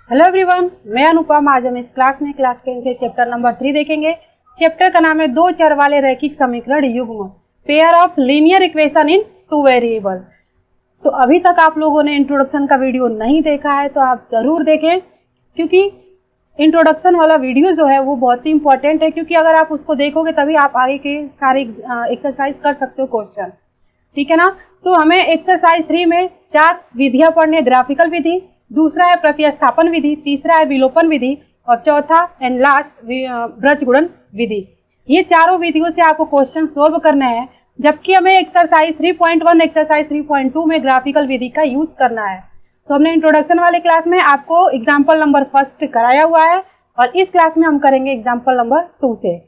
Hello everyone, मैं अनुपम। आज हम इस क्लास में क्लास 10 से चैप्टर नंबर 3 देखेंगे। चैप्टर का नाम है दो चर वाले रैखिक समीकरण युग्म, pair of linear equation in two variable. तो अभी तक आप लोगों ने इंट्रोडक्शन का वीडियो नहीं देखा है तो आप ज़रूर देखें, क्योंकि इंट्रोडक्शन वाला वीडियो जो है वो बहुत ही इंपॉर्टेंट है, क्योंकि अगर आप उसको देखोगे तभी आप आगे के सारे एक्सरसाइज कर सकते हो क्वेश्चन, ठीक है ना। तो हमें एक्सरसाइज 3 में 4 विधियाँ पढ़नी है। ग्राफिकल विधि, दूसरा है प्रतिस्थापन विधि, तीसरा है विलोपन विधि और चौथा एंड लास्ट ब्रजगुणन विधि। ये चारों विधियों से आपको क्वेश्चन सोल्व करना है, जबकि हमें एक्सरसाइज 3.1 एक्सरसाइज 3.2 में ग्राफिकल विधि का यूज करना है। तो हमने इंट्रोडक्शन वाले क्लास में आपको एग्जाम्पल नंबर 1 कराया हुआ है और इस क्लास में हम करेंगे एग्जाम्पल नंबर 2 से,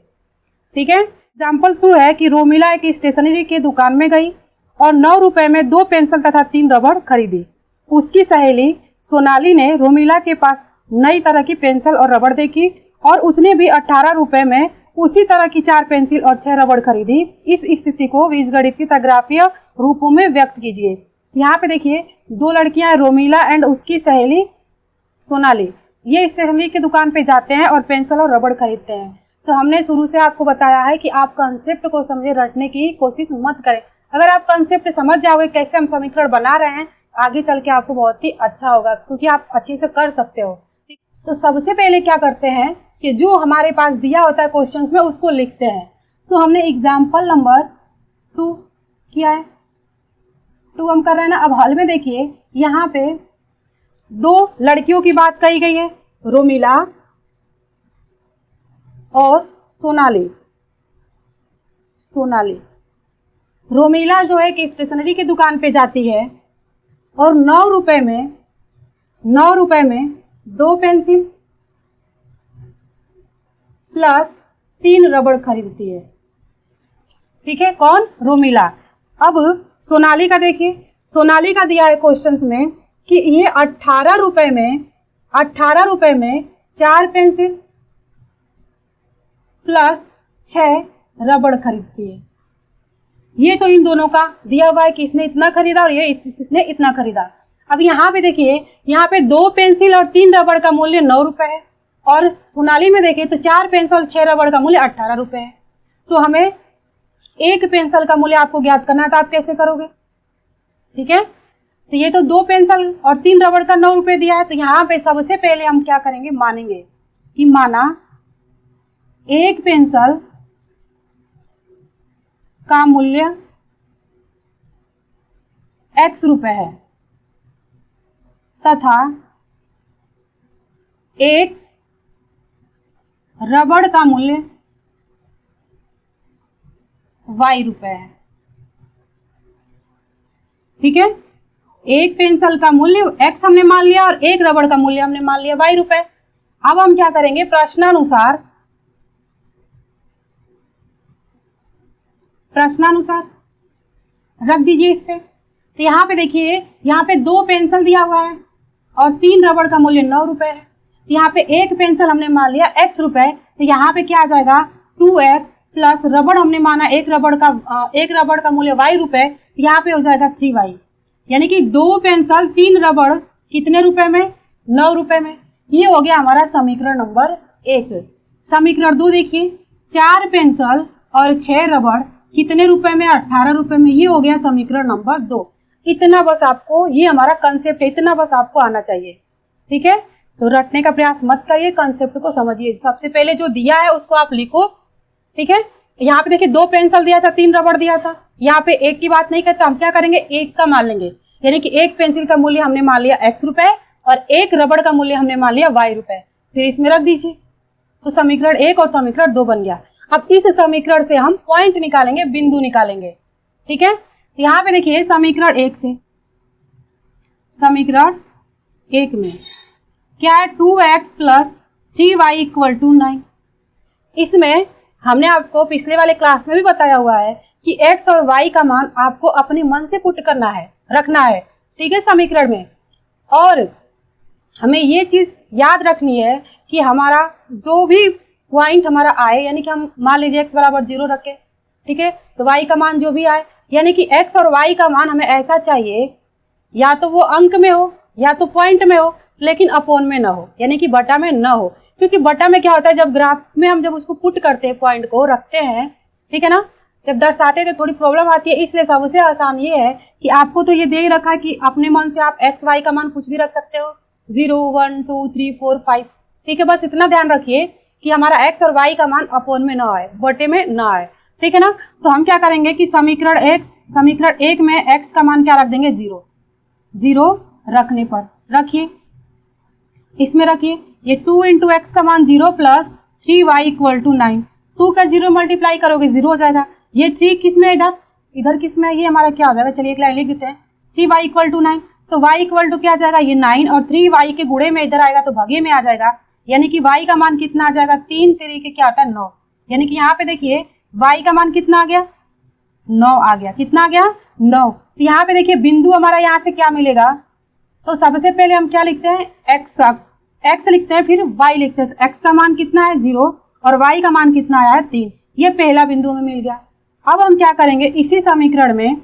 ठीक है। एग्जाम्पल 2 है कि रोमिला एक स्टेशनरी की दुकान में गई और 9 रुपए में 2 पेंसिल तथा 3 रबड़ खरीदी। उसकी सहेली सोनाली ने रोमिला के पास नई तरह की पेंसिल और रबड़ देखी और उसने भी 18 रुपए में उसी तरह की 4 पेंसिल और 6 रबड़ खरीदी। इस स्थिति को बीजगणितीय तथा ग्राफीय रूपों में व्यक्त कीजिए। यहाँ पे देखिए, 2 लड़कियां रोमिला एंड उसकी सहेली सोनाली, ये स्टेशनरी की दुकान पे जाते हैं और पेंसिल और रबड़ खरीदते हैं। तो हमने शुरू से आपको बताया है कि आप कंसेप्ट को समझे, रटने की कोशिश मत करें। अगर आप कंसेप्ट समझ जाओगे कैसे हम समीकरण बना रहे हैं, आगे चल के आपको बहुत ही अच्छा होगा, क्योंकि आप अच्छे से कर सकते हो। तो सबसे पहले क्या करते हैं कि जो हमारे पास दिया होता है क्वेश्चंस में उसको लिखते हैं। तो हमने एग्जाम्पल नंबर 2 किया है, 2 हम कर रहे हैं ना। अब हल में देखिए, यहाँ पे 2 लड़कियों की बात कही गई है, रोमिला और सोनाली। रोमिला जो है कि स्टेशनरी की दुकान पे जाती है और 9 रुपए में 2 पेंसिल प्लस 3 रबड़ खरीदती है, ठीक है। कौन? रोमिला। अब सोनाली का देखिए, सोनाली का दिया है क्वेश्चंस में कि ये 18 रुपए में 4 पेंसिल प्लस 6 रबड़ खरीदती है। ये तो इन दोनों का दिया हुआ है कि इसने इतना खरीदा और इसने इतना खरीदा। अब यहाँ पे देखिए, यहाँ पे 2 पेंसिल और 3 रबड़ का मूल्य 9 रुपए है और सोनाली में देखिए तो 4 पेंसिल 6 रबड़ का मूल्य 18 रुपए है। तो हमें 1 पेंसिल का मूल्य आपको ज्ञात करना है, तो आप कैसे करोगे, ठीक है। तो ये तो 2 पेंसिल और 3 रबड़ का 9 रुपए दिया है। तो यहाँ पे सबसे पहले हम क्या करेंगे, मानेंगे कि माना 1 पेंसिल का मूल्य x रुपए है तथा 1 रबड़ का मूल्य y रुपए है, ठीक है। 1 पेंसिल का मूल्य x हमने मान लिया और 1 रबड़ का मूल्य हमने मान लिया y रुपए। अब हम क्या करेंगे, प्रश्नानुसार रख दीजिए इस पे। तो यहाँ पे देखिए, यहाँ पे 2 पेंसिल दिया हुआ है और 3 रबड़ का मूल्य 9 रुपए है। यहाँ पे 1 पेंसिल हमने मान लिया x रुपए, तो यहाँ पे क्या आ जाएगा 2x प्लस रबड़ हमने माना 1 रबड़ का मूल्य y रुपए, यहाँ पे हो जाएगा 3y। यानी कि 2 पेंसिल 3 रबड़ कितने रुपए में, 9 रुपए में। ये हो गया हमारा समीकरण नंबर 1। समीकरण 2 देखिए, 4 पेंसिल और 6 रबड़ कितने रुपए में, 18 रुपए में। ये हो गया समीकरण नंबर 2। इतना बस आपको, ये हमारा कंसेप्ट है, इतना बस आपको आना चाहिए, ठीक है। तो रटने का प्रयास मत करिए, कंसेप्ट को समझिए। सबसे पहले जो दिया है उसको आप लिखो, ठीक है। यहाँ पे देखिए 2 पेंसिल दिया था, 3 रबड़ दिया था। यहाँ पे 1 की बात नहीं करते, हम क्या करेंगे, 1 का मान लेंगे। यानी कि 1 पेंसिल का मूल्य हमने मान लिया x रुपए और 1 रबड़ का मूल्य हमने मान लिया y रुपए। फिर इसमें रख दीजिए, तो समीकरण 1 और समीकरण 2 बन गया। अब इस समीकरण से हम पॉइंट निकालेंगे, बिंदु निकालेंगे, ठीक है। यहाँ पे देखिए समीकरण 1 में क्या है, 2x plus 3y equal to 9। इसमें हमने आपको पिछले वाले क्लास में भी बताया हुआ है कि x और y का मान आपको अपने मन से पुट करना है, रखना है, ठीक है, समीकरण में। और हमें ये चीज याद रखनी है कि हमारा जो भी पॉइंट हमारा आए, यानी कि हम मान लीजिए x बराबर 0 रखें, ठीक है, तो y का मान जो भी आए, यानी कि x और y का मान हमें ऐसा चाहिए, या तो वो अंक में हो या तो पॉइंट में हो, लेकिन अपॉन में ना हो, यानी कि बटा में ना हो। क्योंकि बटा में क्या होता है, जब ग्राफ में हम जब उसको पुट करते हैं, पॉइंट को रखते हैं, ठीक है ना, जब दर्शाते हैं तो थोड़ी प्रॉब्लम आती है। इसलिए सबसे आसान ये है कि आपको तो ये दे ही रखा है कि अपने मन से आप एक्स वाई का मान कुछ भी रख सकते हो, 0 1 2 3 4 5, ठीक है। बस इतना ध्यान रखिए कि हमारा एक्स और वाई का मान अपॉन में ना आए, बटे में ना आए, ठीक है ना। तो हम क्या करेंगे कि समीकरण एक में एक्स का मान क्या रख देंगे, 0 0 रखने पर रखिए, इसमें रखिए, ये 2 इंटू एक्स का मान 0 प्लस 3y इक्वल टू 9, 2 का 0 मल्टीप्लाई करोगे 0 हो जाएगा। ये 3 किस में, इधर किस में, ये हमारा क्या हो जाएगा, चलिए एक लाइन लिख देते हैं, 3y इक्वल टू 9, तो y इक्वल टू क्या आ जाएगा, ये 9 और 3y के गुणे में इधर आएगा तो भागे में आ जाएगा, यानी कि y का मान कितना आ जाएगा, 3 तरीके क्या आता है 9, यानी कि यहाँ पे देखिए y का मान कितना आ गया, 9 आ गया, कितना आ गया 9। तो यहाँ पे देखिए बिंदु हमारा यहाँ से क्या मिलेगा, तो सबसे पहले हम क्या लिखते हैं, x लिखते हैं, फिर y लिखते हैं। तो x का मान कितना है 0 और y का मान कितना आया है 3, ये पहला बिंदु हमें मिल गया। अब हम क्या करेंगे, इसी समीकरण में,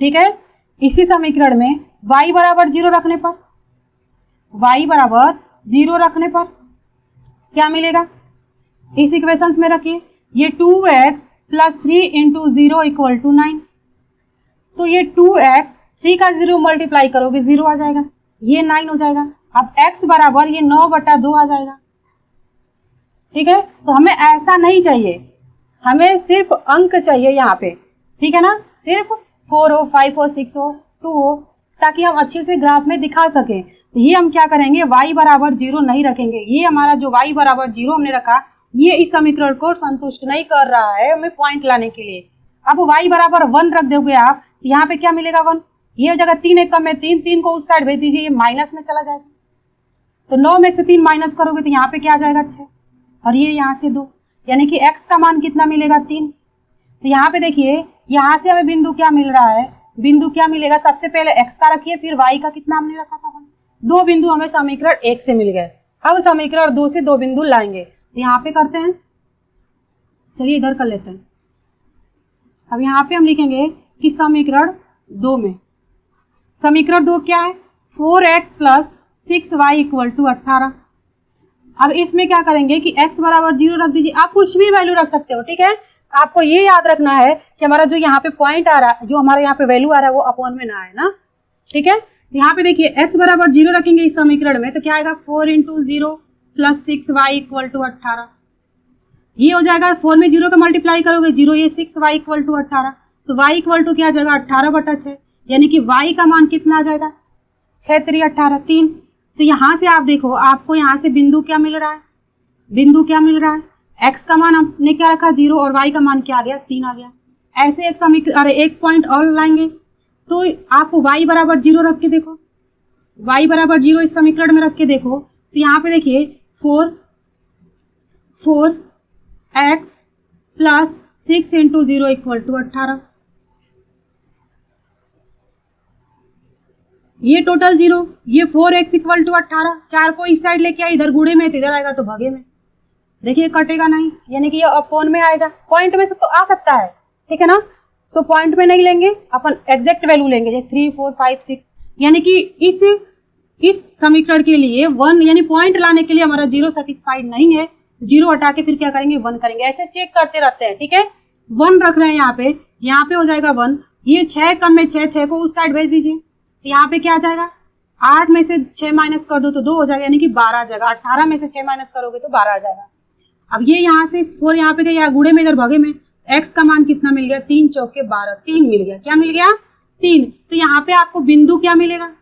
ठीक है, इसी समीकरण में y बराबर 0 रखने पर, y बराबर 0 रखने पर क्या मिलेगा, इस इक्वेशंस में रखिए, ये 2x plus 3 into 0 equal to 9, तो ये 2x 3 का 0 मल्टीप्लाई करोगे 0 आ जाएगा, ये 9 हो जाएगा। अब x बराबर ये 9/2 आ जाएगा, ठीक है। तो हमें ऐसा नहीं चाहिए, हमें सिर्फ अंक चाहिए यहाँ पे, ठीक है ना, सिर्फ 4 हो 5 हो 6 हो 2 हो, ताकि हम अच्छे से ग्राफ में दिखा सकें। तो ये हम क्या करेंगे, y बराबर 0 नहीं रखेंगे, ये हमारा जो y बराबर 0 हमने रखा, ये इस समीकरण को संतुष्ट नहीं कर रहा है हमें पॉइंट लाने के लिए। अब y बराबर 1 रख दोगे आप, यहाँ पे क्या मिलेगा 1, ये हो जाएगा 3 एक कम में 3, 3 को उस साइड भेज दीजिए, ये माइनस में चला जाएगा, तो 9 में से 3 माइनस करोगे तो यहाँ पे क्या आ जाएगा 6, और ये यहाँ से 2, यानी कि x का मान कितना मिलेगा 3। तो यहाँ पे देखिए यहाँ से हमें बिंदु क्या मिल रहा है, बिंदु क्या मिलेगा, सबसे पहले x का रखिए, फिर y का कितना हमने रखा था 1, 2 बिंदु हमें समीकरण 1 से मिल गए। अब समीकरण 2 से 2 बिंदु लाएंगे, तो यहाँ पे करते हैं, चलिए इधर कर लेते हैं। अब यहाँ पे हम लिखेंगे कि समीकरण 2 में, समीकरण 2 क्या है, 4x plus 6y equal to 18। अब इसमें क्या करेंगे कि x बराबर 0 रख दीजिए, आप कुछ भी वैल्यू रख सकते हो, ठीक है। आपको ये याद रखना है कि हमारा जो यहाँ पे पॉइंट आ रहा है, जो हमारे यहाँ पे वैल्यू आ रहा है वो अपॉन में ना आए ना, ठीक है। यहाँ पे देखिए x बराबर 0 रखेंगे इस समीकरण में, तो क्या आएगा 4 into 0 plus 6y equal to 18, ये हो जाएगा 4 में 0 का मल्टीप्लाई करोगे 0, ये 6y इक्वल टू 18, तो y इक्वल टू क्या आ जाएगा 18/6, यानी कि y का मान कितना आ जाएगा 6 3 18 3। तो यहाँ से आप देखो, आपको यहाँ से बिंदु क्या मिल रहा है, बिंदु क्या मिल रहा है, x का मान हमने क्या रखा 0 और y का मान क्या आ गया 3 आ गया। ऐसे एक समीकरण, एक पॉइंट और लाएंगे, तो आपको y बराबर 0 रख के देखो, y बराबर 0 इस समीकरण में रख के देखो, तो यहाँ पे देखिए 4x plus 6 into 0 equal to 18, ये टोटल 0, ये 4x इक्वल टू 18, 4 को इस साइड लेके आए, इधर गुणे में तो इधर आएगा तो भागे में, देखिए कटेगा नहीं, यानी कि ये अपॉन में आएगा। पॉइंट में से तो आ सकता है, ठीक है ना, तो पॉइंट में नहीं लेंगे, अपन एग्जैक्ट वैल्यू लेंगे, जैसे 3 4 5 6, यानी कि इस समीकरण के लिए 1, यानी पॉइंट लाने के लिए हमारा 0 सेटिस्फाइड नहीं है, 0 हटा के फिर क्या करेंगे 1 करेंगे, ऐसे चेक करते रहते हैं, ठीक है। 1 रख रहे हैं यहाँ पे हो जाएगा 1, ये 6 कम में 6 को उस साइड भेज दीजिए, तो यहाँ पे क्या आ जाएगा, 8 में से 6 माइनस कर दो तो 2 हो जाएगा, यानी कि 12 आ जाएगा, 18 में से 6 माइनस करोगे तो 12 आ जाएगा। अब ये यहाँ से 4 यहाँ पे गया, गुणे में इधर भागे में, x का मान कितना मिल गया 3 चौके 12, 3 मिल गया, क्या मिल गया 3। तो यहाँ पे आपको बिंदु क्या मिलेगा,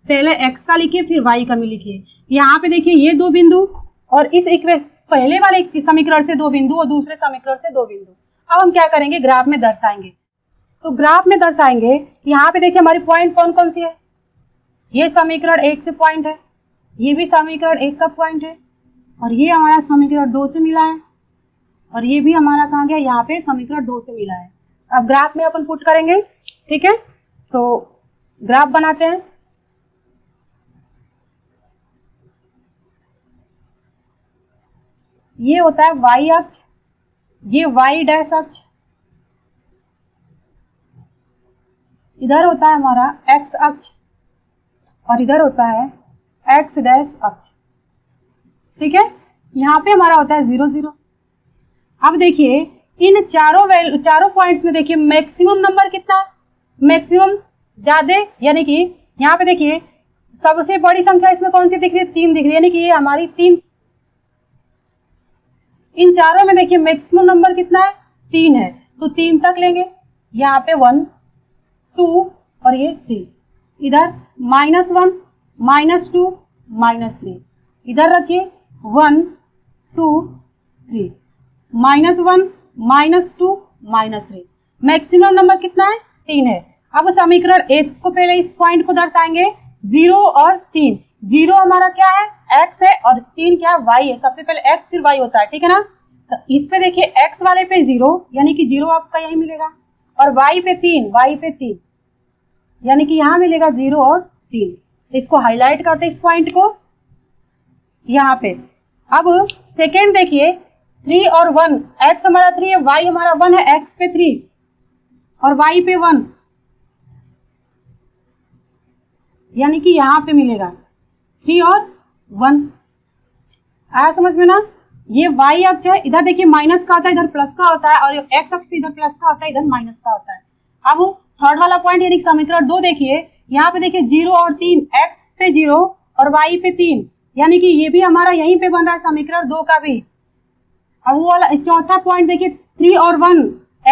पहले x का लिखिए फिर y का भी लिखिए, यहाँ पे देखिए ये 2 बिंदु और इस इक्वेशन पहले वाले समीकरण से 2 बिंदु और दूसरे समीकरण से 2 बिंदु। अब हम क्या करेंगे, ग्राफ में दर्शाएंगे, तो ग्राफ में दर्शाएंगे, यहाँ पे देखिए हमारी पॉइंट कौन कौन सी है, ये समीकरण 1 से पॉइंट है, ये भी समीकरण 1 का पॉइंट है, और ये हमारा समीकरण 2 से मिला है, और ये भी हमारा कहाँ गया, यहाँ पे समीकरण 2 से मिला है। अब ग्राफ में अपन पुट करेंगे, ठीक है, तो ग्राफ बनाते हैं। ये होता है y अक्ष, ये y डैश अक्ष, इधर होता है हमारा x अक्ष, और इधर होता है एक्स डैश अक्ष, ठीक है। यहाँ पे हमारा होता है 0 0। अब देखिए इन चारों पॉइंट्स में देखिए मैक्सिमम नंबर कितना, मैक्सिमम ज्यादा, यानी कि यहाँ पे देखिए सबसे बड़ी संख्या इसमें कौन सी दिख रही है, 3 दिख रही है, यानी कि ये हमारी 3। इन चारों में देखिए मैक्सिमम नंबर कितना है, 3 है, तो 3 तक लेंगे। यहाँ पे 1 2 और ये 3, इधर -1 -2 -3, इधर रखिए 1 2 3, -1 -2 -3, मैक्सिमम नंबर कितना है, 3 है। अब समीकरण 1 को पहले इस पॉइंट को दर्शाएंगे, 0 और 3। 0 हमारा क्या है, x है, और 3 क्या है, y है। सबसे पहले x फिर y होता है, ठीक है ना। तो इस पे देखिए x वाले पे 0, यानी कि 0 आपका यही मिलेगा, और y पे 3, यानी कि यहाँ मिलेगा 0 और 3। इसको हाईलाइट करते इस पॉइंट को यहाँ पे। अब सेकेंड देखिए 3 और 1, x हमारा 3 है, y हमारा 1 है, x पे 3 और y पे 1, यानी कि यहाँ पे मिलेगा 3 और 1। आया समझ में ना। ये y अक्ष है, इधर देखिए माइनस का होता है, इधर प्लस का होता है, और x अक्ष पे इधर प्लस का होता है, इधर माइनस का होता है। अब थर्ड वाला पॉइंट यानी समीकरण 2 देखिए, यहाँ पे देखिए 0 और 3, x पे 0 और y पे 3, यानी कि ये भी हमारा यहीं पे बन रहा है समीकरण 2 का भी। अब वो वाला चौथा पॉइंट देखिए 3 और 1,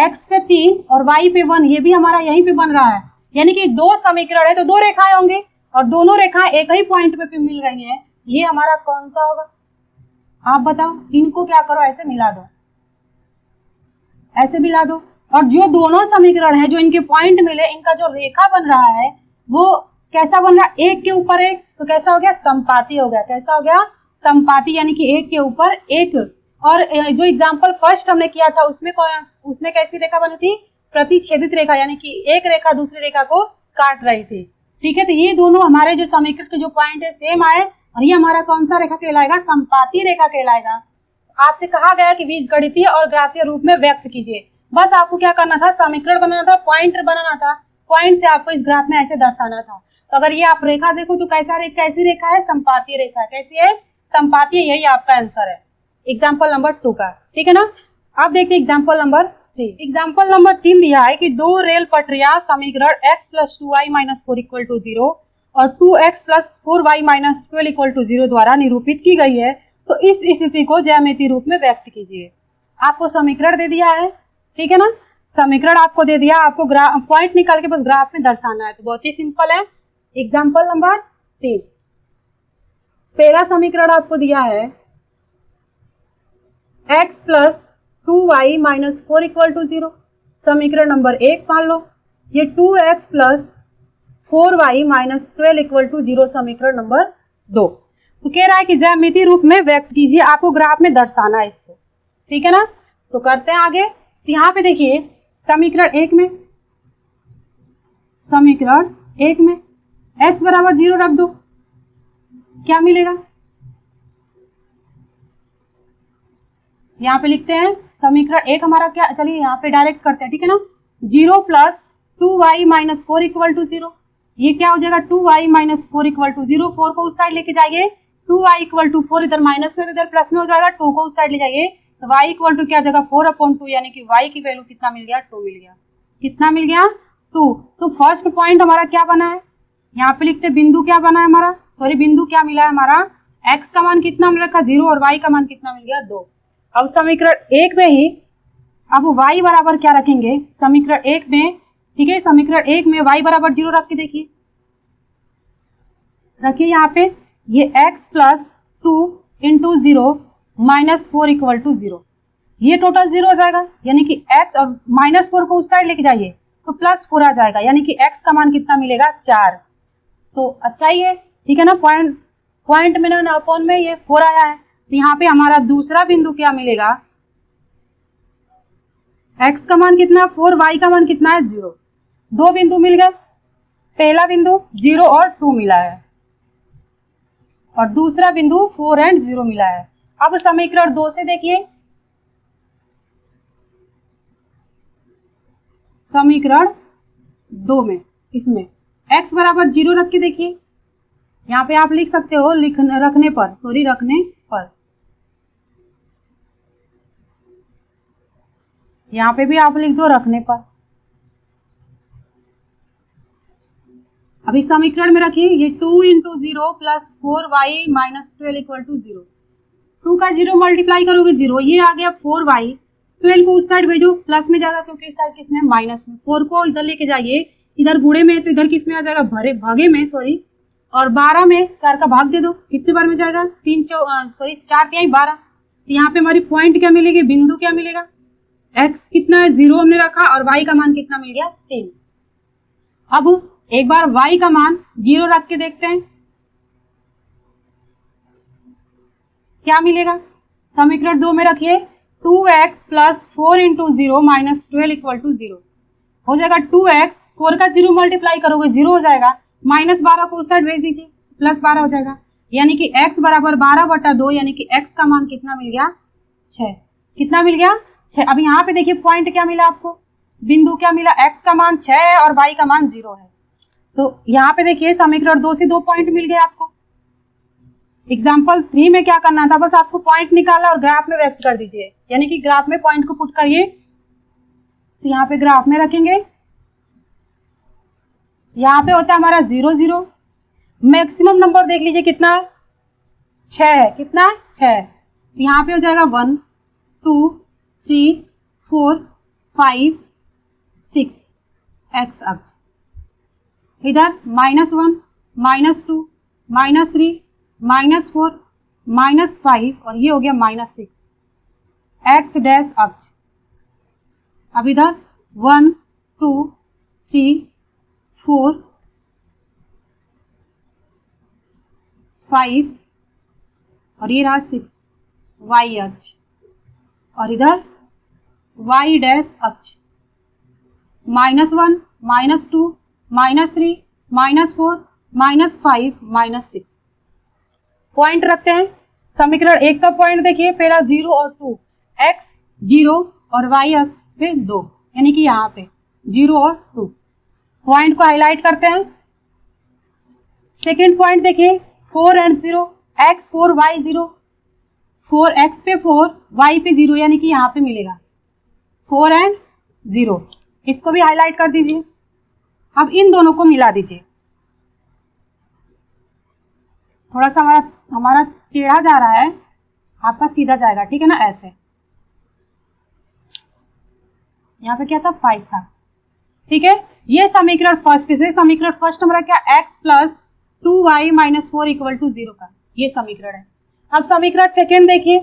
x पे 3 और y पे 1, ये भी हमारा यहीं पे बन रहा है, यानी कि 2 समीकरण है तो 2 रेखाएं होंगी, और दोनों रेखाएं एक ही पॉइंट पे मिल रही हैं। ये हमारा कौन सा होगा, आप बताओ। इनको क्या करो, ऐसे मिला दो, ऐसे मिला दो, और जो दोनों समीकरण है जो इनके पॉइंट मिले, इनका जो रेखा बन रहा है वो कैसा बन रहा है, एक के ऊपर एक, तो कैसा हो गया, संपाती हो गया। कैसा हो गया, संपाती, यानी कि एक के ऊपर एक। और जो एग्जाम्पल फर्स्ट हमने किया था उसमें कैसी रेखा बनी थी, प्रतिच्छेदित रेखा, यानी कि एक रेखा दूसरी रेखा को काट रही थी, ठीक है। तो ये दोनों हमारे जो समीकरण के जो पॉइंट है सेम आए, और ये हमारा कौन सा रेखा कहलाएगा, संपाती रेखा कहलाएगा। आपसे कहा गया कि बीजगणितीय और ग्राफीय रूप में व्यक्त कीजिए। बस आपको क्या करना था, समीकरण बनाना था, पॉइंट बनाना था, पॉइंट से आपको इस ग्राफ में ऐसे दर्शाना था। तो अगर ये आप रेखा देखो तो कैसी रेखा है, संपातीय रेखा है। कैसी है, संपातीय, यही आपका आंसर है एग्जाम्पल नंबर 2 का, ठीक है ना। अब देखते हैं एग्जाम्पल नंबर 3। एग्जाम्पल नंबर 3 दिया है कि 2 रेल पटरियां समीकरण x + 2y - 4 = 0 और 2x + 4y - 12 = 0 द्वारा निरूपित की गई है, तो इस स्थिति को ज्यामितीय रूप में व्यक्त कीजिए। आपको समीकरण दे दिया है, ठीक है ना, समीकरण आपको दे दिया, आपको पॉइंट निकाल के बस ग्राफ में दर्शाना है, तो बहुत ही सिंपल है। एग्जाम्पल नंबर 3, पहला समीकरण आपको दिया है x + 2y - 4 = 0, समीकरण नंबर 1 मान लो। ये 2x + 4y - 12 = 0, समीकरण नंबर 2। तो कह रहा है कि ज्यामितीय रूप में व्यक्त कीजिए, आपको ग्राफ में दर्शाना है इसको, ठीक है ना। तो करते हैं आगे। तो यहाँ पे देखिए समीकरण 1 में x = 0 रख दो, क्या मिलेगा, यहाँ पे लिखते हैं समीकरण 1 हमारा क्या, चलिए यहाँ पे डायरेक्ट करते हैं, ठीक है ना। 0 + 2y - 4 = 0, ये क्या हो जाएगा, 2y - 4 = 0। 4 को उस साइड लेके जाइए, 2y = 4, इधर माइनस में तो इधर प्लस में हो जाएगा, 2 को उस साइड ले जाइए तो y = क्या जगह 4/2, यानी कि y की वैल्यू कितना मिल गया, 2 मिल गया। कितना मिल गया, 2। तो फर्स्ट पॉइंट हमारा क्या बना है, यहाँ पे लिखते बिंदु क्या बना है हमारा, बिंदु क्या मिला है हमारा, x का मान कितना मिल रखा 0 और y का मान कितना मिल गया 2। अब समीकरण 1 में ही अब y बराबर क्या रखेंगे, समीकरण 1 में, ठीक है, समीकरण 1 में y = 0 रख के देखिए, रखिए यहाँ पे, ये x + 2 × 0 - 4 = 0, ये टोटल 0 हो जाएगा, यानी कि x और -4 को उस साइड लेके जाइए तो +4 आ जाएगा, यानी कि x का मान कितना मिलेगा 4। तो अच्छा ही है, ठीक है ना, पॉइंट में ना अपॉन में ये 4 आया है, तो यहाँ पे हमारा दूसरा बिंदु क्या मिलेगा, x का मान कितना 4, y का मान कितना है 0। 2 बिंदु मिल गए, पहला बिंदु 0 और 2 मिला है, और दूसरा बिंदु 4 और 0 मिला है। अब समीकरण 2 से देखिए, समीकरण 2 में इसमें x = 0 रख के देखिए, यहाँ पे आप लिख सकते हो रखने पर। यहाँ पे भी आप लिख दो रखने पर। अभी समीकरण में रखिए ये 2 into 0 plus 4y minus 12 equal to 0। 2 का 0 मल्टीप्लाई करोगे 0, ये आ गया 4y। 12 को उस साइड भेजो, प्लस में जाएगा क्योंकि इस साइड किस में माइनस में। 4 को इधर लेके जाइए, इधर गुणे में तो इधर किस में आ जाएगा भागे में, सॉरी। और 12 में 4 का भाग दे दो, कितने बार में जाएगा 4 तिहाई 12। तो यहाँ पे हमारी पॉइंट क्या मिलेगी, बिंदु क्या मिलेगा, x कितना है 0 हमने रखा और y का मान कितना मिल गया 3। अब एक बार y का मान 0 रख के देखते हैं क्या मिलेगा। समीकरण 2 में रखिए 2x plus 4 into 0 minus 12 equal to 0 हो जाएगा 2x। 4 का 0 मल्टीप्लाई करोगे 0 हो जाएगा, माइनस 12 को उस साइड भेज दीजिए, प्लस 12 हो जाएगा। यानी कि x बराबर 12/2, यानी कि x का मान कितना मिल गया 6। कितना मिल गया 6। अब यहाँ पे देखिए पॉइंट क्या मिला आपको, बिंदु क्या मिला, x का मान 6 है और y का मान 0 है। तो यहाँ पे देखिए समीकरण 2 से 2 पॉइंट मिल गए आपको। एग्जाम्पल 3 में क्या करना था, बस आपको पॉइंट निकाला और ग्राफ में व्यक्त कर दीजिए, यानी कि ग्राफ में पॉइंट को पुट करिए। तो यहाँ पे ग्राफ में रखेंगे, यहाँ पे होता है हमारा 0 0। मैक्सिमम नंबर देख लीजिए कितना है 6 है, कितना है 6। तो यहाँ पे हो जाएगा 1 2 3 4 5 6 x अक्ष। इधर -1 -2 -3 -4 -5 और ये हो गया -6 x डैश अक्ष। अब इधर 1 2 3 4 5 और ये रहा 6 y अक्ष और इधर y डैश अक्ष। -1 -2 -3 -4 -5 -6 पॉइंट रखते हैं। समीकरण 1 का पॉइंट देखिए, पहला 0 और 2, x 0 और y अक्ष पे 2, यानी कि यहाँ पे 0 और 2 पॉइंट को हाईलाइट करते हैं। सेकेंड पॉइंट देखिए 4 एंड 0, x 4 y 0, 4x पे 4 y पे 0, यानी कि यहाँ पे मिलेगा 4 एंड 0। इसको भी हाईलाइट कर दीजिए। अब इन दोनों को मिला दीजिए, थोड़ा सा हमारा टेढ़ा जा रहा है, आपका सीधा जाएगा, ठीक है ना, ऐसे। यहाँ पे क्या था 5 था, ठीक है। ये समीकरण फर्स्ट से, समीकरण फर्स्ट हमारा क्या x plus 2y minus 4 equal to 0 का ये समीकरण है। अब समीकरण सेकेंड देखिए,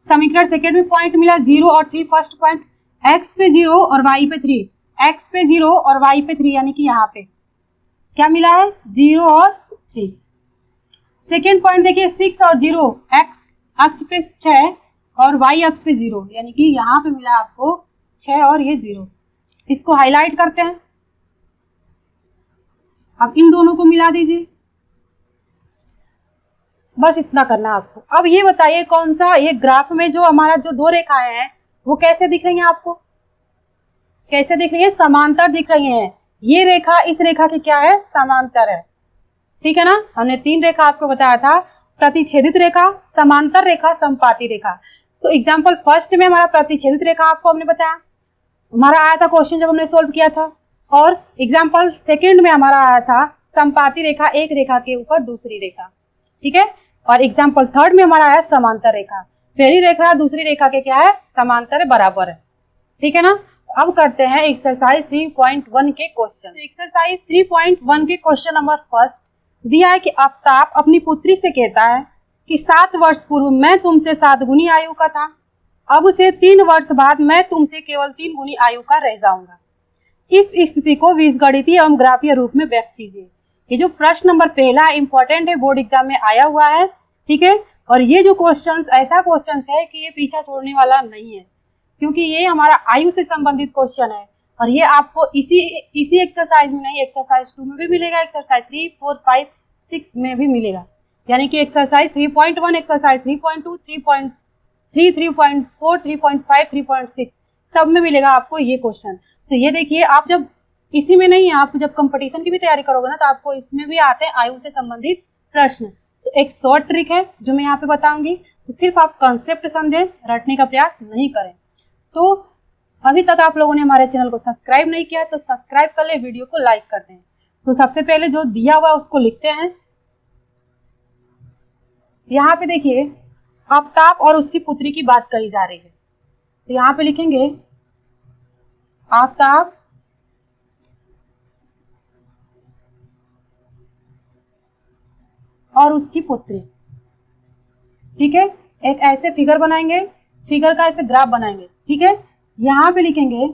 समीकरण सेकेंड में पॉइंट मिला 0 और 3। फर्स्ट पॉइंट x पे 0 और y पे 3, x पे 0 और y पे 3, यानी कि यहाँ पे क्या मिला है 0 और 3। सेकेंड पॉइंट देखिए 6 और 0, x अक्ष पे 6 और y अक्ष पे 0, यानी कि यहाँ पे मिला आपको 6 और ये 0। इसको हाईलाइट करते हैं। अब इन दोनों को मिला दीजिए, बस इतना करना आपको। अब ये बताइए कौन सा, ये ग्राफ में जो हमारा जो 2 रेखाएं हैं वो कैसे दिख रही हैं आपको, कैसे दिख रही है, समांतर दिख रही हैं। ये रेखा इस रेखा की क्या है, समांतर है, ठीक है ना। हमने 3 रेखा आपको बताया था, प्रतिच्छेदित रेखा, समांतर रेखा, समपाती रेखा। तो एग्जाम्पल फर्स्ट में हमारा प्रतिच्छेदित रेखा आपको हमने बताया, हमारा आया था क्वेश्चन जब हमने सोल्व किया था। और एग्जाम्पल सेकेंड में हमारा आया था समपाती रेखा, एक रेखा के ऊपर दूसरी रेखा, ठीक है। और एग्जाम्पल थर्ड में हमारा आया समांतर रेखा, पहली रेखा दूसरी रेखा के क्या है, समांतर बराबर है, ठीक है ना। अब करते हैं एक्सरसाइज 3.1 के क्वेश्चन। एक्सरसाइज 3.1 के क्वेश्चन नंबर फर्स्ट दिया है कि आफ्ताब अपनी पुत्री से कहता है कि 7 वर्ष पूर्व मैं तुमसे 7 गुनी आयु का था, अब से 3 वर्ष बाद मैं तुमसे केवल 3 गुनी आयु का रह जाऊंगा। इस स्थिति को बीजगणितीय एवं ग्राफीय रूप में व्यक्त कीजिए। ये जो प्रश्न नंबर पहला इंपॉर्टेंट है, बोर्ड एग्जाम में आया हुआ है, ठीक है। और ये जो क्वेश्चंस ऐसा क्वेश्चंस है कि ये पीछा छोड़ने वाला नहीं है, क्योंकि ये हमारा आयु से संबंधित क्वेश्चन है। और ये आपको इसी एक्सरसाइज में नहीं, एक्सरसाइज 2 में भी मिलेगा, एक्सरसाइज 3, 4, 5, 6 में भी मिलेगा। यानी कि एक्सरसाइज 3.1, एक्सरसाइज 3.2, 3.3, 3.4, 3.5, 3.6 सब में मिलेगा आपको ये क्वेश्चन। तो ये देखिए, आप जब इसी में नहीं, आप जब कंपटीशन की भी तैयारी करोगे ना, तो आपको इसमें भी आते हैं आयु से संबंधित प्रश्न। तो एक शॉर्ट ट्रिक है जो मैं यहाँ पे बताऊंगी, तो सिर्फ आप कंसेप्ट समझें, रटने का प्रयास नहीं करें। तो अभी तक आप लोगों ने हमारे चैनल को सब्सक्राइब नहीं किया तो सब्सक्राइब कर ले, वीडियो को लाइक कर दें। तो सबसे पहले जो दिया हुआ है उसको लिखते हैं। यहाँ पे देखिए आफताब और उसकी पुत्री की बात कही जा रही है, तो यहाँ पे लिखेंगे आफताब और उसकी पुत्री। ठीक है, एक ऐसे फिगर बनाएंगे, फिगर का ऐसे ग्राफ बनाएंगे। ठीक है, यहां पे लिखेंगे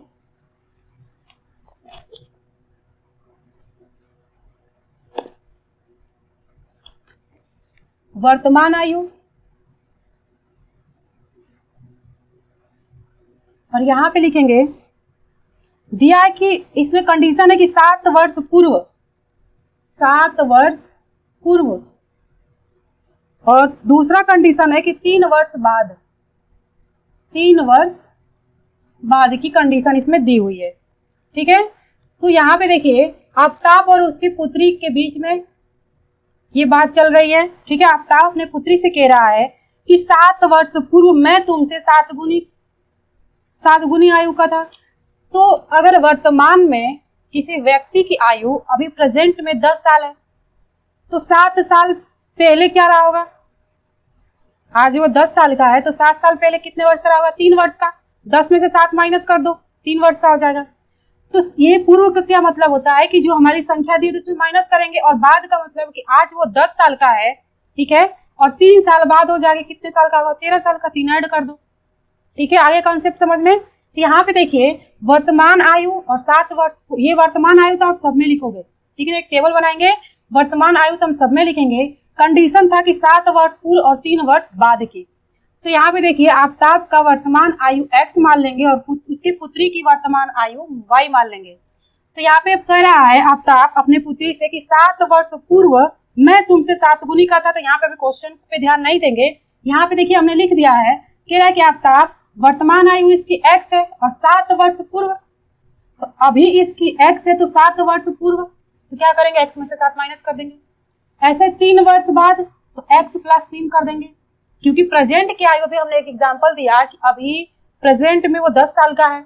वर्तमान आयु और यहां पे लिखेंगे, दिया है कि इसमें कंडीशन है कि 7 वर्ष पूर्व, 7 वर्ष पूर्व, और दूसरा कंडीशन है कि 3 वर्ष बाद, 3 वर्ष बाद की कंडीशन इसमें दी हुई है। ठीक है, तो यहाँ पे देखिए आफताब और उसकी पुत्री के बीच में ये बात चल रही है। ठीक है, आफताब अपने पुत्री से कह रहा है कि 7 वर्ष पूर्व मैं तुमसे 7 गुनी आयु का था। तो अगर वर्तमान में किसी व्यक्ति की आयु अभी प्रेजेंट में 10 साल है, तो 7 साल पहले क्या रहा होगा? आज वो 10 साल का है तो 7 साल पहले कितने वर्ष का रहा होगा? 3 वर्ष का। 10 में से 7 माइनस कर दो, 3 वर्ष का हो जाएगा। तो ये पूर्व का क्या मतलब होता है कि जो हमारी संख्या दी है तो उसमें माइनस करेंगे, और बाद का मतलब कि आज वो 10 साल का है। ठीक है, और 3 साल बाद हो जाएगा, कितने साल का होगा? 13 साल का। 3 ऐड कर दो। ठीक है, आगे कॉन्सेप्ट समझ में। तो यहाँ पे देखिए वर्तमान आयु और 7 वर्ष, ये वर्तमान आयु तो आप सब में लिखोगे। ठीक है, एक टेबल बनाएंगे, वर्तमान आयु तो हम सब में लिखेंगे। कंडीशन था कि 7 वर्ष पूर्व और 3 वर्ष बाद की। तो यहाँ पे देखिए आफताब का वर्तमान आयु x मान लेंगे और उसकी पुत्री की वर्तमान आयु y मान लेंगे। तो यहाँ पे कह रहा है आफताब अपने पुत्री से कि 7 वर्ष पूर्व मैं तुमसे 7 गुनी का था। तो यहाँ पे भी क्वेश्चन पे ध्यान नहीं देंगे, यहाँ पे देखिए हमने लिख दिया है, कह रहा है कि आफताब वर्तमान आयु इसकी x है और 7 वर्ष पूर्व, तो अभी इसकी x है तो 7 वर्ष पूर्व, तो क्या करेंगे? x में से 7 माइनस कर देंगे। ऐसे 3 वर्ष बाद तो x प्लस 3 कर देंगे, क्योंकि प्रेजेंट की आयु पे हमने एक एग्जांपल दिया कि अभी प्रेजेंट में वो 10 साल का है।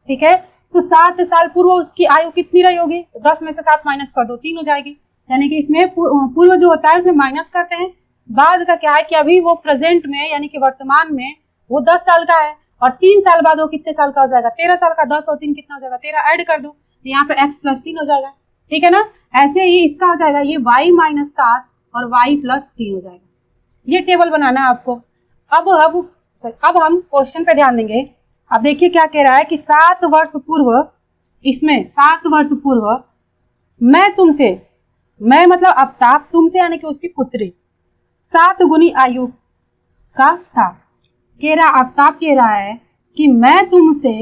ठीक है, तो 7 साल पूर्व उसकी आयु कितनी रही होगी? तो 10 में से 7 माइनस कर दो, 3 हो जाएगी। यानी कि इसमें पूर्व जो होता है उसमें माइनस करते हैं, बाद का क्या है कि अभी वो प्रेजेंट में यानी कि वर्तमान में वो 10 साल का है, और 3 साल बाद वो कितने साल का हो जाएगा? 13 साल का। 10 और 3 कितना हो जाएगा? 13 ऐड कर दो, तो यहाँ पे x प्लस 3 हो जाएगा। ठीक है ना, ऐसे ही इसका हो जाएगा ये y माइनस 7 और y प्लस 3 हो जाएगा। ये टेबल बनाना है आपको। अब हम क्वेश्चन पे ध्यान देंगे। अब देखिए क्या कह रहा है कि 7 वर्ष पूर्व, इसमें 7 वर्ष पूर्व मैं तुमसे, मैं मतलब आफताब तुमसे यानी कि उसकी पुत्री 7 गुनी आयु का था। कह रहा आफताब कह रहा है कि मैं तुमसे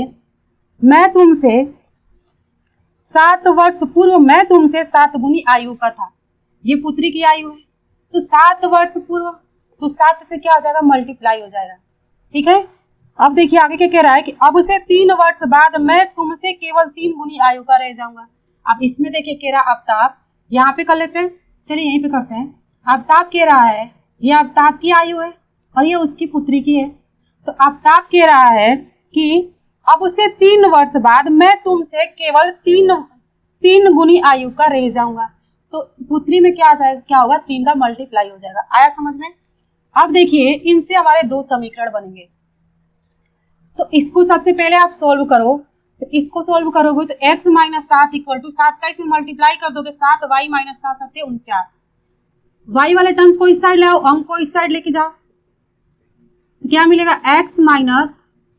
7 वर्ष पूर्व मैं तुमसे 7 गुनी आयु का था। ये पुत्री की आयु है, तो 7 वर्ष पूर्व, तो 7 से क्या हो जाएगा? मल्टीप्लाई हो जाएगा। ठीक है, अब देखिए आगे क्या कह रहा है कि अब से 3 वर्ष बाद मैं तुमसे केवल 3 गुनी आयु का रह जाऊंगा। अब इसमें देखिए कह रहा आफताब, यहाँ पे कर लेते हैं, चलिए यहीं पे करते हैं। आफताब कह रहा है ये आफताब की आयु है और ये उसकी पुत्री की है। तो आफताब कह रहा है कि अब उसे 3 वर्ष बाद मैं तुमसे केवल 3 गुनी आयु का रह जाऊंगा। तो पुत्री में क्या आ जाएगा? क्या होगा? 3 का मल्टीप्लाई हो जाएगा। आया समझ में? अब देखिए इनसे हमारे 2 समीकरण बनेंगे। तो इसको सबसे पहले आप सोल्व करो। तो इसको सोल्व करोगे तो x माइनस 7 इक्वल टू 7 का इसमें मल्टीप्लाई कर दोगे, 7 y माइनस 7 7 49। y वाले टर्म्स को इस साइड ले आओ, अंक को इस साइड लेके जाओ, तो क्या मिलेगा? x माइनस,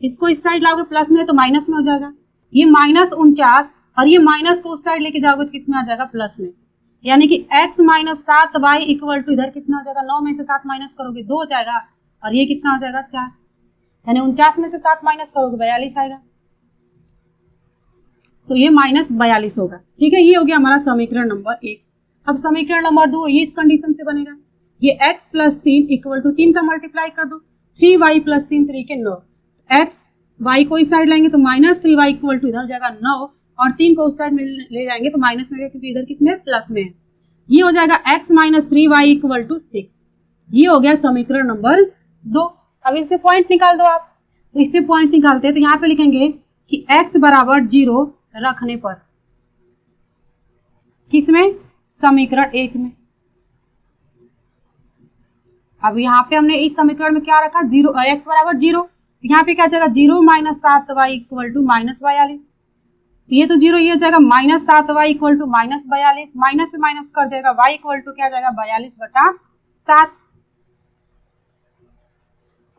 इसको इस साइड लाओगे प्लस में तो माइनस में हो जाएगा, ये माइनस 49, और ये माइनस को उस साइड लेके जाओगे तो किसमें आ जाएगा? प्लस में। यानी कि x minus 7y equal to इधर कितना हो जाएगा? 9 में से 7 माइनस करोगे 2 हो जाएगा, और ये कितना हो जाएगा? 4। यानी 49 में से 7 माइनस करोगे 42 आएगा, तो ये माइनस 42 होगा। ठीक है, ये हो गया हमारा समीकरण नंबर 1। अब समीकरण नंबर 2 ये इस कंडीशन से बनेगा, ये x प्लस 3 इक्वल टू 3 का मल्टीप्लाई कर दो, 3y प्लस 3 3 के 9, x y को इस साइड लाएंगे तो माइनस 3y इक्वल टू इधर जाएगा 9, और 3 को उस साइड में ले जाएंगे तो माइनस में, क्योंकि इधर किसमें? प्लस में है। ये हो जाएगा x minus 3y equal to 6। ये हो गया समीकरण नंबर 2। अब इससे पॉइंट निकाल दो आप। तो इससे पॉइंट निकालते हैं तो यहाँ पे लिखेंगे कि x बराबर 0 रखने पर, किसमें, समीकरण 1 में। अब यहाँ पे हमने इस समीकरण में क्या रखा, 0, x बराबर 0, यहाँ पे क्या जाएगा 0 minus 7y equal to minus 42। ये तो 0, ये हो जाएगा minus 7y equal to minus 42, minus से माइनस कर जाएगा, y इक्वल टू क्या जाएगा 42/7,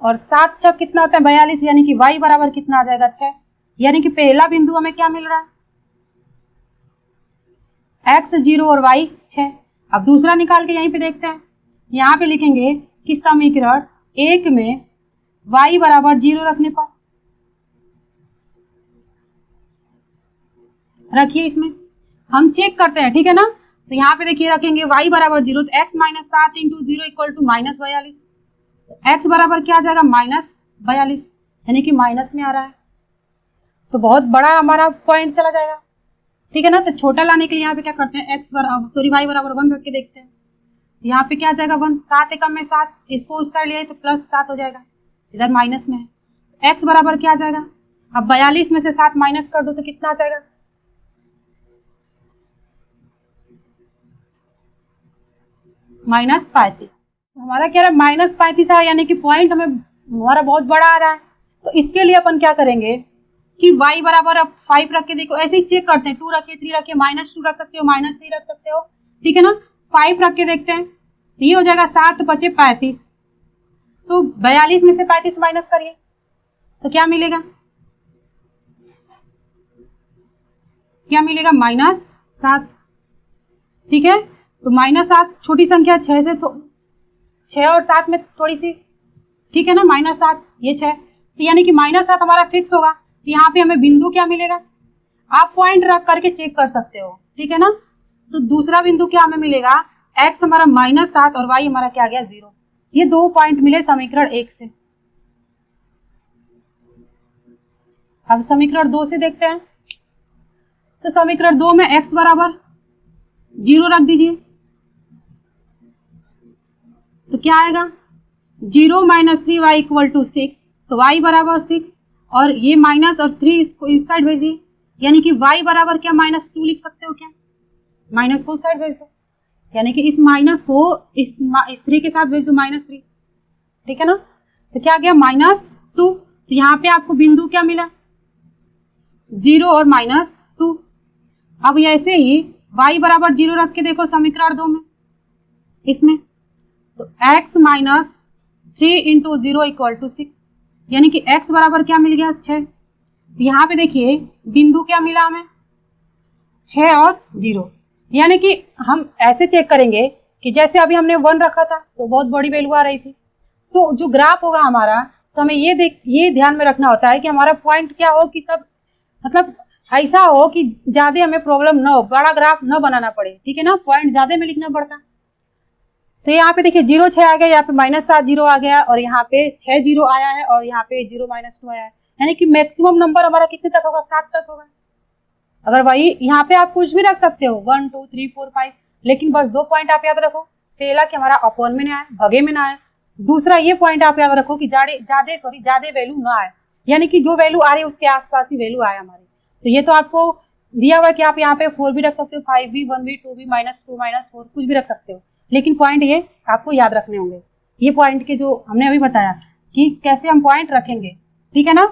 और 7 जब कितना होता है 42, यानी कि y बराबर कितना आ जाएगा 6। यानी कि पहला बिंदु हमें क्या मिल रहा है, x 0 और y 6। अब दूसरा निकाल के यहीं पे देखते हैं। यहाँ पे लिखेंगे कि समीकरण 1 में y बराबर 0 रखने पर, रखिए इसमें हम चेक करते हैं, ठीक है ना। तो यहाँ पे देखिए रखेंगे y बराबर 0, तो x minus 7 into 0 equal to minus 42, x बराबर क्या आ जाएगा माइनस 42, यानी कि माइनस में आ रहा है, तो बहुत बड़ा हमारा पॉइंट चला जाएगा, ठीक है ना। तो छोटा लाने के लिए यहाँ पे क्या करते हैं, y बराबर 1 रख के देखते हैं। यहाँ पे क्या आ जाएगा 1, 7 एकम में 7, इसको उस साइड ले तो प्लस 7 हो जाएगा, इधर माइनस में है। x बराबर क्या आ जाएगा, अब 42 में से 7 माइनस कर दो तो कितना आ जाएगा, माइनस 35। हमारा क्या रहा, माइनस 35 आ, यानी कि पॉइंट हमें हमारा बहुत बड़ा आ रहा है। तो इसके लिए अपन क्या करेंगे कि y बराबर अब 5 रख के देखो, ऐसे ही चेक करते हैं, 2 रखिए, 3 रखिए, -2 रख सकते हो, -3 रख सकते हो, ठीक है ना। 5 रख के देखते हैं, ये हो जाएगा 7 बचे 35, तो 42 में से 35 माइनस करिए तो क्या मिलेगा, क्या मिलेगा -7, ठीक है। तो -7 छोटी संख्या 6 से, तो 6 और 7 में थोड़ी सी, ठीक है ना, -7 ये 6, तो यानी कि -7 हमारा फिक्स होगा। तो यहाँ पे हमें बिंदु क्या मिलेगा, आप पॉइंट रख करके चेक कर सकते हो, ठीक है ना। तो दूसरा बिंदु क्या हमें मिलेगा, x हमारा -7 और y हमारा क्या आ गया 0। ये 2 पॉइंट मिले समीकरण 1 से। अब समीकरण 2 से देखते हैं। तो समीकरण 2 में x बराबर 0 रख दीजिए, तो क्या आएगा 0 माइनस 3y इक्वल टू 6, तो y बराबर 6, और ये माइनस और 3 इसको इस साइड भेजिए, यानी कि y बराबर क्या -2 लिख सकते हो, क्या माइनस को उस साइड भेज दो, यानी कि इस माइनस को इस 3 के साथ भेज दो, -3, ठीक है ना। तो क्या गया -2। तो यहाँ पे आपको बिंदु क्या मिला 0 और -2। अब ऐसे ही y बराबर 0 रख के देखो समीकरण 2 में, इसमें तो x minus 3 into 0 equal to 6, यानी कि x बराबर क्या मिल गया 6। यहाँ पे देखिए बिंदु क्या मिला हमें 6 और 0, यानी कि हम ऐसे चेक करेंगे कि जैसे अभी हमने 1 रखा था तो बहुत बड़ी वैल्यू आ रही थी, तो जो ग्राफ होगा हमारा, तो हमें ये ध्यान में रखना होता है कि हमारा पॉइंट क्या हो कि सब मतलब ऐसा हो कि ज्यादा हमें प्रॉब्लम ना हो, बड़ा ग्राफ न बनाना पड़े, ठीक है ना, पॉइंट ज्यादा में लिखना पड़ता। तो यहाँ पे देखिए 0 6 आ गया, यहाँ पे -7 0 आ गया, और यहाँ पे 6 0 आया है, और यहाँ पे 0 -2 आया है, यानी कि मैक्सिमम नंबर हमारा कितने तक होगा, 7 तक होगा। अगर वही यहाँ पे आप कुछ भी रख सकते हो 1 2 3 4 5, लेकिन बस 2 पॉइंट आप याद रखो, पहला कि हमारा अपॉन में ना आए, भगे में ना आए, दूसरा ये पॉइंट आप याद रखो कि ज्यादा वैल्यू ना आए, यानी कि जो वैल्यू आ रही है उसके आसपास ही वैल्यू आए हमारी। तो ये तो आपको दिया हुआ है कि आप यहाँ पे 4 भी रख सकते हो, 5 भी, 1 भी, 2 भी, -2 -4 कुछ भी रख सकते हो, लेकिन पॉइंट ये आपको याद रखने होंगे। ये पॉइंट के जो हमने अभी बताया कि कैसे हम पॉइंट रखेंगे, ठीक है ना।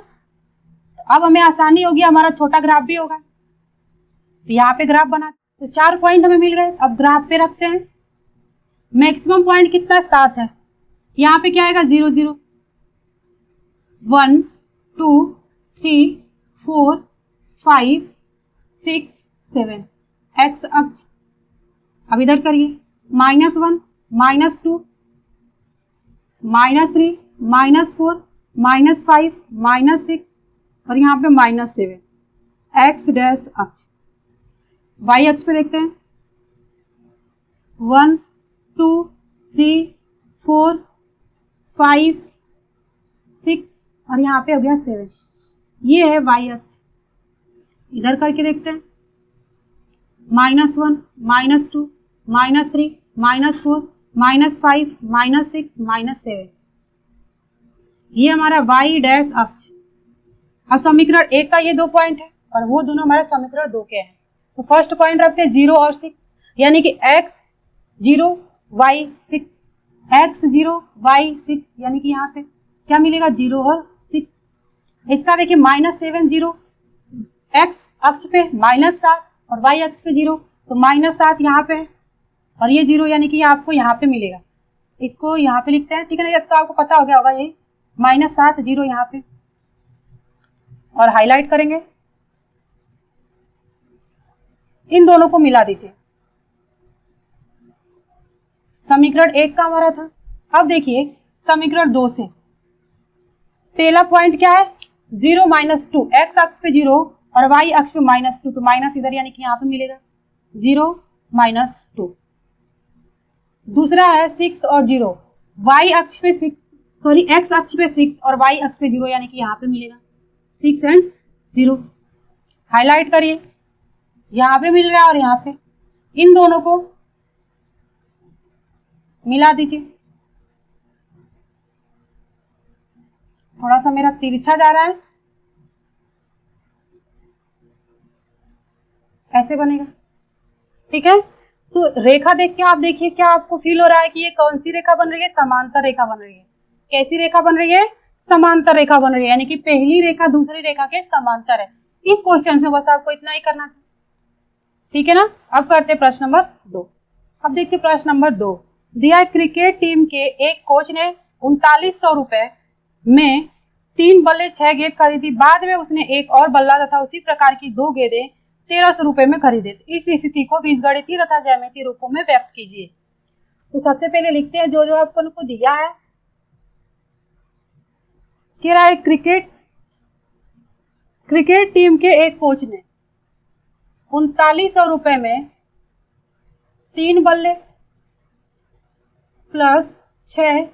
अब हमें आसानी होगी, हमारा छोटा ग्राफ भी होगा। यहाँ पे ग्राफ बना, तो 4 पॉइंट हमें मिल गए। अब ग्राफ पे रखते हैं, मैक्सिमम पॉइंट कितना 7 है, यहाँ पे क्या आएगा 0 0 1 2 3 4 5 6 7 x अक्ष। अब इधर करिए -1 -2 -3 -4 -5 -6 और यहाँ पे -7 x डैश अक्ष। y अक्ष पे देखते हैं 1 2 3 4 5 6 और यहाँ पे हो गया 7, ये है y अक्ष। इधर करके देखते हैं -1 -2 -3, -4, -5, -6, -7, ये हमारा y डैश अक्ष। अब समीकरण 1 का ये 2 पॉइंट है और वो दोनों हमारे समीकरण 2 के हैं। तो फर्स्ट पॉइंट रखते हैं 0 और 6, यानी कि x 0 y 6, x 0 y 6, यानी कि यहाँ पे क्या मिलेगा 0 और 6। इसका देखिए -7 0, x अक्ष पे -7 और y अक्ष पे 0, तो -7 यहाँ पे है और ये 0, यानी कि आपको यहाँ पे मिलेगा। इसको यहाँ पे लिखते हैं, ठीक है ना, ये तो आपको पता हो गया होगा, ये -7 0 यहाँ पे, और हाईलाइट करेंगे, इन दोनों को मिला दीजिए। समीकरण 1 का हमारा था। अब देखिए समीकरण 2 से पहला पॉइंट क्या है 0 -2, x अक्ष पे 0 और y अक्ष पे -2, तो माइनस इधर यानी कि यहाँ पे मिलेगा 0 -2। दूसरा है 6 और 0, y अक्ष पे 6, सॉरी x अक्ष पे 6 और y अक्ष पे 0, यानी कि यहाँ पे मिलेगा 6 एंड 0। हाईलाइट करिए, यहाँ पे मिल रहा है और यहाँ पे, इन दोनों को मिला दीजिए। थोड़ा सा मेरा तिरछा जा रहा है, ऐसे बनेगा, ठीक है। तो रेखा देख के आप देखिए क्या आपको फील हो रहा है कि ये कौन सी रेखा बन रही है, समांतर रेखा बन रही है। कैसी रेखा बन रही है, समांतर रेखा बन रही है, यानी कि पहली रेखा दूसरी रेखा के समांतर है। इस क्वेश्चन से बस आपको इतना ही करना था, ठीक है ना। अब करते प्रश्न नंबर 2। अब देखते प्रश्न नंबर 2। दिया क्रिकेट टीम के एक कोच ने 3900 रुपए में 3 बल्ले 6 गेंद खरीदी, बाद में उसने एक और बल्ला तथा उसी प्रकार की 2 गेंदें 1300 रुपए में खरीदे। इस स्थिति को बीजगणितीय तथा ज्यामितीय रूपों में व्यक्त कीजिए। तो सबसे पहले लिखते हैं जो जो आपको उनको दिया है। कह रहा है क्रिकेट टीम के एक कोच ने 3900 रुपए में 3 बल्ले प्लस 6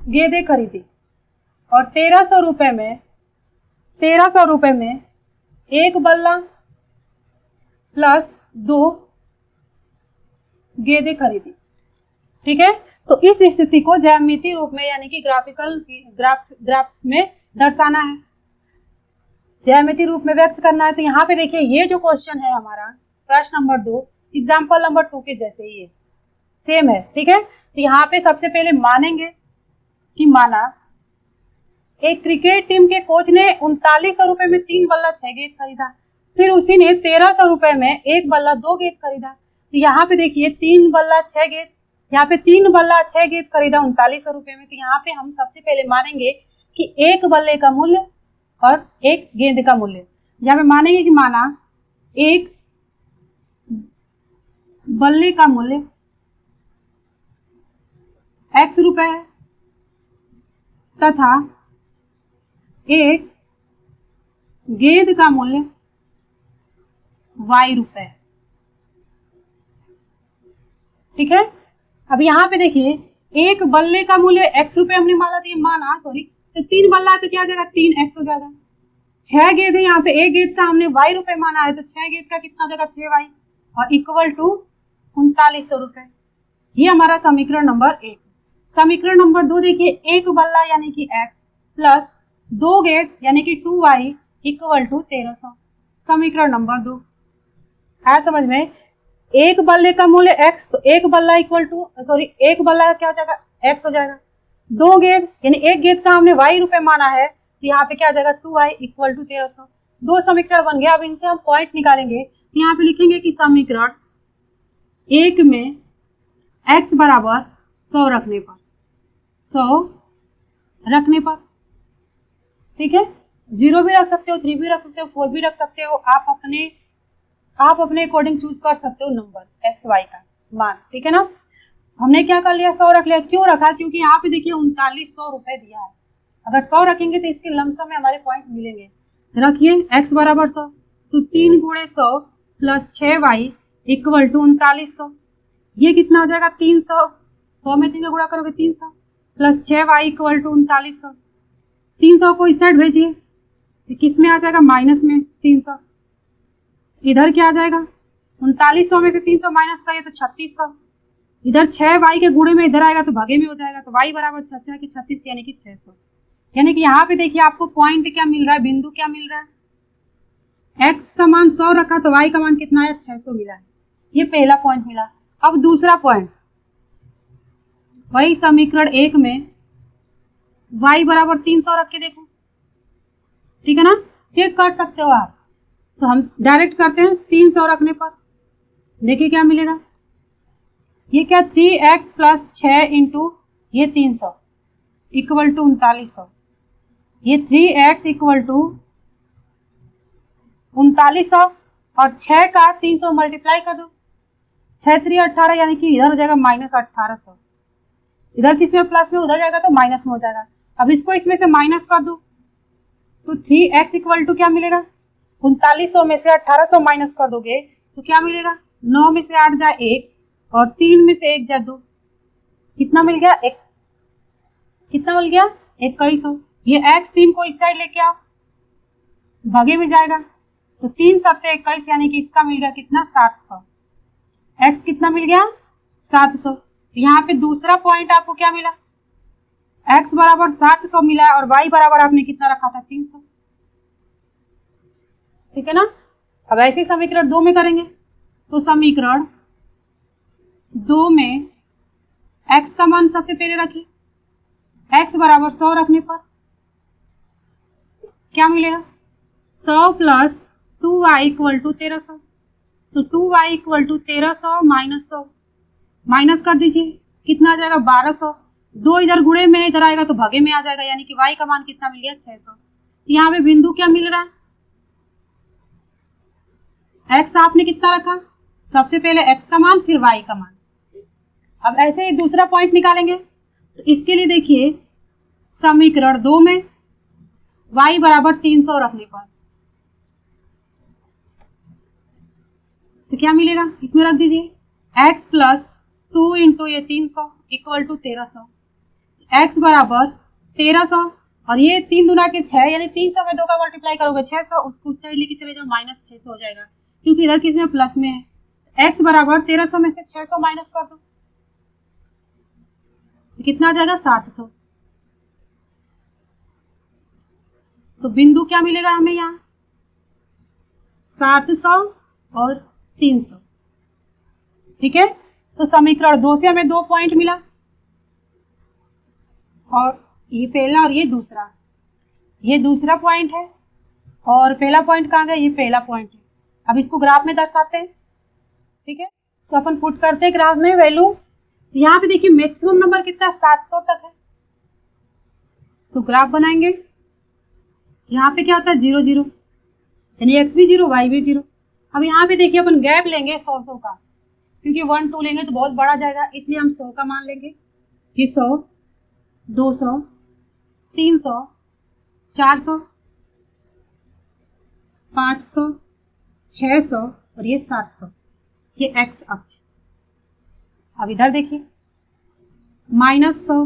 गेंदें खरीदी और 1300 रुपए में एक बल्ला प्लस 2 गेंदें खरीदी, ठीक है। तो इस स्थिति को ज्यामितीय रूप में यानी कि ग्राफ में दर्शाना है, ज्यामितीय रूप में व्यक्त करना है। तो यहाँ पे देखिए ये जो क्वेश्चन है हमारा प्रश्न नंबर 2 एग्जाम्पल नंबर 2 के जैसे ही है, सेम है, ठीक है। तो यहाँ पे सबसे पहले मानेंगे कि माना एक क्रिकेट टीम के कोच ने 3900 रुपए में 3 बल्ला 6 गेंद खरीदा, फिर उसी ने 1300 रुपए में एक बल्ला 2 गेंद खरीदा। तो यहाँ पे देखिए 3 बल्ला 6 गेंद, यहाँ पे 3 बल्ला 6 गेंद खरीदा 3900 रुपए में। तो यहाँ पे हम सबसे पहले मानेंगे कि एक बल्ले का मूल्य और एक गेंद का मूल्य, यहाँ पे मानेंगे कि माना एक बल्ले का मूल्य x रुपए है तथा एक गेंद का मूल्य y रुपए है, ठीक है। अब यहाँ पे देखिए एक बल्ले का मूल्य x रुपए हमने माना सॉरी, तो 3 बल्ला है तो क्या हो जाएगा 3x हो जाएगा। 6 गेंद है, यहाँ पे एक गेंद का हमने y रुपए माना है, तो 6 गेंद का कितना हो जाएगा 6y और इक्वल टू 3900 रुपए। ये हमारा समीकरण नंबर 1। समीकरण नंबर 2 देखिए एक बल्ला यानी कि x प्लस 2 गेंद यानी कि 2y इक्वल टू 1300। समीकरण नंबर 2 है समझ में। एक बल्ले का मूल्य x, तो एक बल्ला इक्वल टू सॉरी एक बल्ला क्या हो जाएगा x हो जाएगा। 2 गेंद यानी एक गेंद का हमने y रुपए माना है, तो यहाँ पे क्या आ जाएगा 2y इक्वल टू 1300। 2 समीकरण बन गया। अब इनसे हम पॉइंट निकालेंगे, तो यहाँ पे लिखेंगे कि समीकरण 1 में x बराबर 100 रखने पर, ठीक है। 0 भी रख सकते हो, 3 भी रख सकते हो, 4 भी रख सकते हो, आप अपने अकॉर्डिंग चूज कर सकते हो नंबर x y का मान, ठीक है ना। हमने क्या कर लिया 100 रख लिया। क्यों रखा, क्योंकि यहाँ पे देखिए 3900 रुपए दिया है। अगर 100 रखेंगे तो इसके लमसम में हमारे पॉइंट मिलेंगे। रखिए x बराबर 100, तो 3 गुणे 100 प्लस 6y इक्वल टू 3900। ये कितना हो जाएगा 300, 100 में 3 का गुणा करोगे 300 प्लस 6y इक्वल टू 3900। 300 को इस साइड भेजिए तो किस में आ जाएगा माइनस में 300, इधर क्या आ जाएगा 3900 में से 300 माइनस करिए तो 3600। इधर 6y के गुणे में इधर आएगा तो भागे में हो जाएगा, तो y बराबर 6 की 36 यानी कि 600। यानी कि यहाँ पे देखिए आपको पॉइंट क्या मिल रहा है, बिंदु क्या मिल रहा है, x का मान 100 रखा तो y का मान कितना है, 600 मिला है। ये पहला पॉइंट मिला। अब दूसरा पॉइंट, वही समीकरण 1 में y बराबर 300 रख के देखो, ठीक है ना, चेक कर सकते हो आप। तो हम डायरेक्ट करते हैं 300 रखने पर, देखिए क्या मिलेगा। ये क्या 3x प्लस 6 इंटू ये 300 इक्वल टू 3900। ये 3x इक्वल टू 3900 और 6 का 300 मल्टीप्लाई कर दो, 6 3 18 यानी कि इधर हो जाएगा माइनस 1800। इधर किसमें प्लस में, उधर जाएगा तो माइनस में हो जाएगा। अब इसको इसमें से माइनस कर दो तो 3x इक्वल टू क्या मिलेगा, 3900 में से 1800 माइनस कर दोगे तो क्या मिलेगा, 9 में से 8 जाए 1 और 3 में से 1 जाए 2, कितना मिल गया, 1। कितना मिल गया, 2100। ये x 3 को इस साइड लेके आओ, भागे में जाएगा तो 3 7 21 यानी कि इसका मिल गया कितना, 700। x कितना मिल गया, 700। यहाँ पे दूसरा पॉइंट आपको क्या मिला, x बराबर 700 मिला और y बराबर आपने कितना रखा था, 300, ठीक है ना। अब ऐसे समीकरण 2 में करेंगे तो समीकरण 2 में x का मान सबसे पहले रखिए, x बराबर 100 रखने पर क्या मिलेगा, 100 प्लस 2y इक्वल टू 1300। तो 2y equal to 1300 minus 100, minus कर दीजिए, कितना आ जाएगा, 1200। 2 इधर गुणे में इधर आएगा तो भागे में आ जाएगा, यानी कि y का मान कितना मिल गया, 600। यहाँ पे बिंदु क्या मिल रहा है, x आपने कितना रखा, सबसे पहले x का मान फिर y का मान। अब ऐसे ही दूसरा पॉइंट निकालेंगे तो इसके लिए देखिए समीकरण 2 में y बराबर 300 रखने पर तो क्या मिलेगा, इसमें रख दीजिए x प्लस 2 इंटू ये 300 इक्वल टू 1300। x बराबर 1300 और ये 3 दूना के 6 यानी 300 में 2 का मल्टीप्लाई करोगे 600, उसको उस साइड लेके चले जाओ माइनस 600 हो जाएगा, क्योंकि इधर किसमें प्लस में है। x बराबर 1300 में से 600 माइनस कर दो तो कितना आ जाएगा, 700। तो बिंदु क्या मिलेगा हमें यहाँ, 700 और 300, ठीक है। तो समीकरण 2 से हमें 2 पॉइंट मिला और ये पहला और ये दूसरा पॉइंट है और पहला पॉइंट कहाँ गया, ये पहला पॉइंट है। अब इसको ग्राफ में दर्शाते हैं, ठीक है। तो अपन पुट करते हैं ग्राफ में वैल्यू। यहाँ पे देखिए मैक्सिमम नंबर कितना, 700 तक है। तो ग्राफ बनाएंगे, यहाँ पे क्या होता है 0 0 यानी x भी 0 y भी 0। अब यहाँ पे देखिए अपन गैप लेंगे 100 का, क्योंकि 1 2 लेंगे तो बहुत बड़ा जाएगा, इसलिए हम 100 का मान लेंगे। ये 100 200 300 400 500 600 और ये 700, ये x अक्ष। अब इधर देखिए -100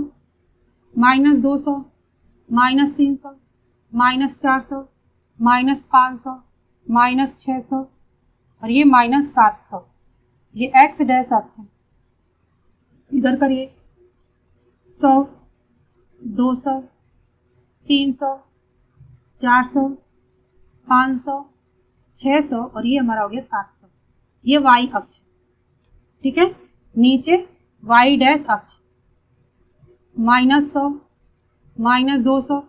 -200 -300 -400 -500 -600 और ये -700, ये x डैश अक्ष है। इधर करिए 100 200 300 400 500 600 और ये हमारा हो गया 700, ये y अक्ष, ठीक है। नीचे y डैश अक्ष -100 -200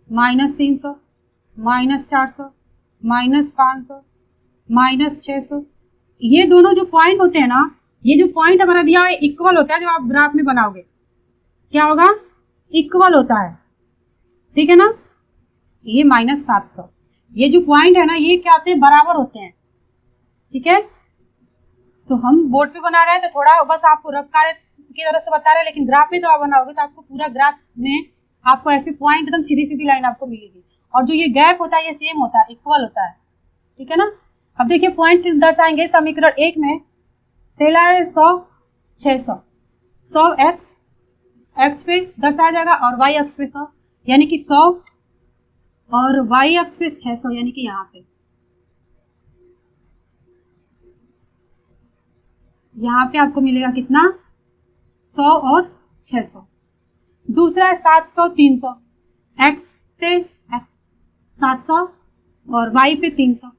-300 -400 -500 -600। ये दोनों जो पॉइंट होते हैं ना, ये जो पॉइंट हमारा दिया है इक्वल होता है। जब आप ग्राफ में बनाओगे क्या होगा, इक्वल होता है, ठीक है ना। ये -700, ये जो पॉइंट है ना, ये क्या होते हैं, बराबर होते हैं, ठीक है। तो हम बोर्ड पे बना रहे हैं तो थोड़ा बस आपको रफ कार्य की तरह से बता रहे हैं, लेकिन ग्राफ में जब आप बनाओगे तो आपको पूरा ग्राफ में आपको ऐसे पॉइंट एकदम सीधी सीधी लाइन आपको मिलेगी, और जो ये गैप होता है ये सेम होता है, इक्वल होता है, ठीक है ना। अब देखिए पॉइंट दर्शाएंगे समीकरण 1 में। पहला है 100 600, 100 एक्स पे दर्शाया जाएगा और वाई अक्ष पे 100 यानी कि 100 और वाई अक्ष पे 600 यानी कि यहाँ पे, यहाँ पे आपको मिलेगा कितना, 100 और 600। दूसरा है 700 300, x पे x 700 और y पे 300।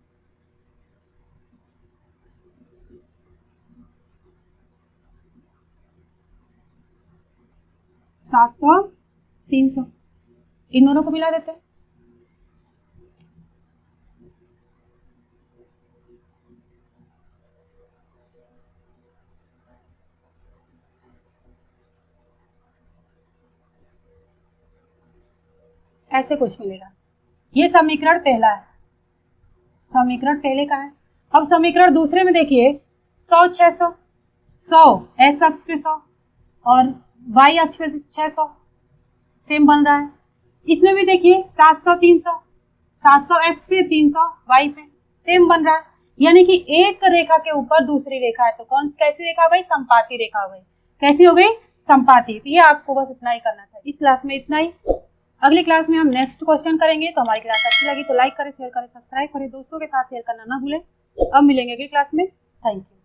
700 300, इन दोनों को मिला देते हैं। ऐसे कुछ मिलेगा। ये समीकरण पहला है, समीकरण पहले का है। अब समीकरण दूसरे में देखिए, 100 600, 100 x अक्ष पे 100 और y अक्ष पे 600 सेम बन रहा है। इसमें भी देखिए 700 300, 700 x पे 300 y पे सेम बन रहा है। यानी कि एक रेखा के ऊपर दूसरी रेखा है, तो कौन कैसी रेखा हो गई, संपाती रेखा हो गई। कैसी हो गई, संपाती। तो ये आपको बस इतना ही करना था इस क्लास में, इतना ही। अगली क्लास में हम नेक्स्ट क्वेश्चन करेंगे। तो हमारी क्लास अच्छी लगी तो लाइक करें, शेयर करें, सब्सक्राइब करें, दोस्तों के साथ शेयर करना ना भूलें। अब मिलेंगे अगली क्लास में। Thank you.